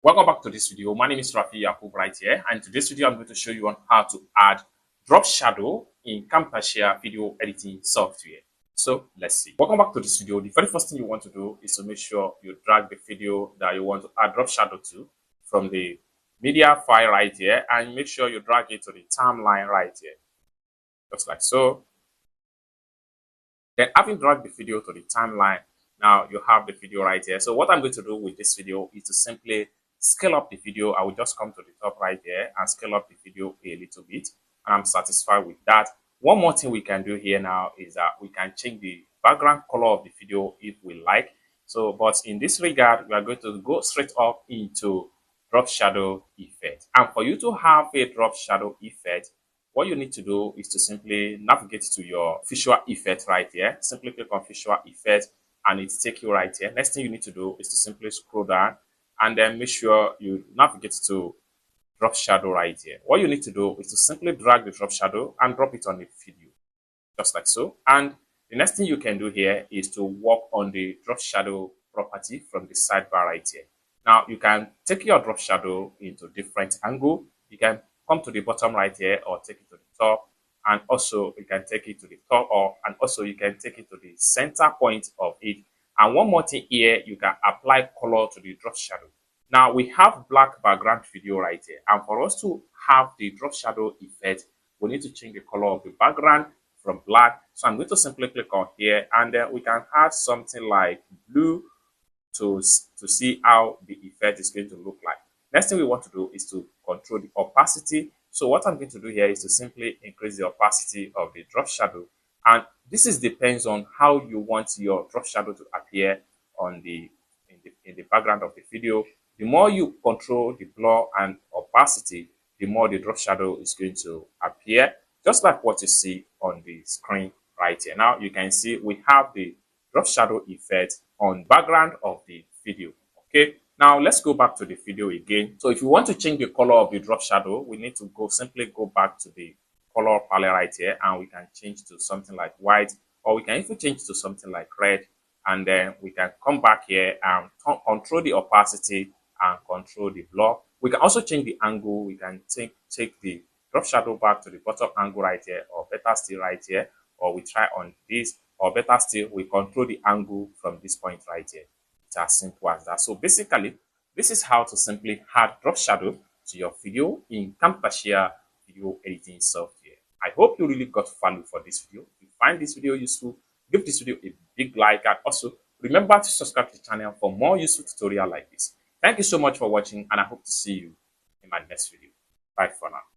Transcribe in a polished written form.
Welcome back to this video. My name is Rafi Yakub right here, and in today's video I'm going to show you on how to add drop shadow in Camtasia video editing software. So let's see. Welcome back to this video. The very first thing you want to do is to make sure you drag the video that you want to add drop shadow to from the media file right here, and make sure you drag it to the timeline right here, just like so. Then having dragged the video to the timeline, now you have the video right here. So what I'm going to do with this video is to simply scale up the video. I will just come to the top right here and scale up the video a little bit. And I'm satisfied with that. One more thing we can do here now is that we can change the background color of the video if we like. So, but in this regard, we are going to go straight up into drop shadow effect. And for you to have a drop shadow effect, what you need to do is to simply navigate to your visual effect right here. Simply click on visual effect and it takes you right here. Next thing you need to do is to simply scroll down and then make sure you navigate to drop shadow right here. What you need to do is to simply drag the drop shadow and drop it on the video, just like so. And the next thing you can do here is to work on the drop shadow property from the sidebar right here. Now you can take your drop shadow into different angle. You can come to the bottom right here or take it to the top, and also you can take it to the top, and also you can take it to the center point of it. And one more thing here, you can apply color to the drop shadow. Now we have black background video right here, and for us to have the drop shadow effect, we need to change the color of the background from black. So I'm going to simply click on here, and then we can add something like blue to see how the effect is going to look like. Next thing we want to do is to control the opacity. So what I'm going to do here is to simply increase the opacity of the drop shadow. And this depends on how you want your drop shadow to appear on in the background of the video. The more you control the blur and opacity, the more the drop shadow is going to appear, just like what you see on the screen right here. Now you can see we have the drop shadow effect on background of the video. Okay, now let's go back to the video again. So if you want to change the color of the drop shadow, we need to simply go back to the color palette right here, and we can change to something like white, or we can even change to something like red, and then we can come back here and control the opacity and control the blur. We can also change the angle. We can take the drop shadow back to the bottom angle right here, or better still right here, or we try on this, or better still we control the angle from this point right here. It's as simple as that. So basically, this is how to simply add drop shadow to your video in Camtasia video editing software. I hope you really got value for this video. If you find this video useful, give this video a big like, and also remember to subscribe to the channel for more useful tutorials like this. Thank you so much for watching, and I hope to see you in my next video. Bye for now.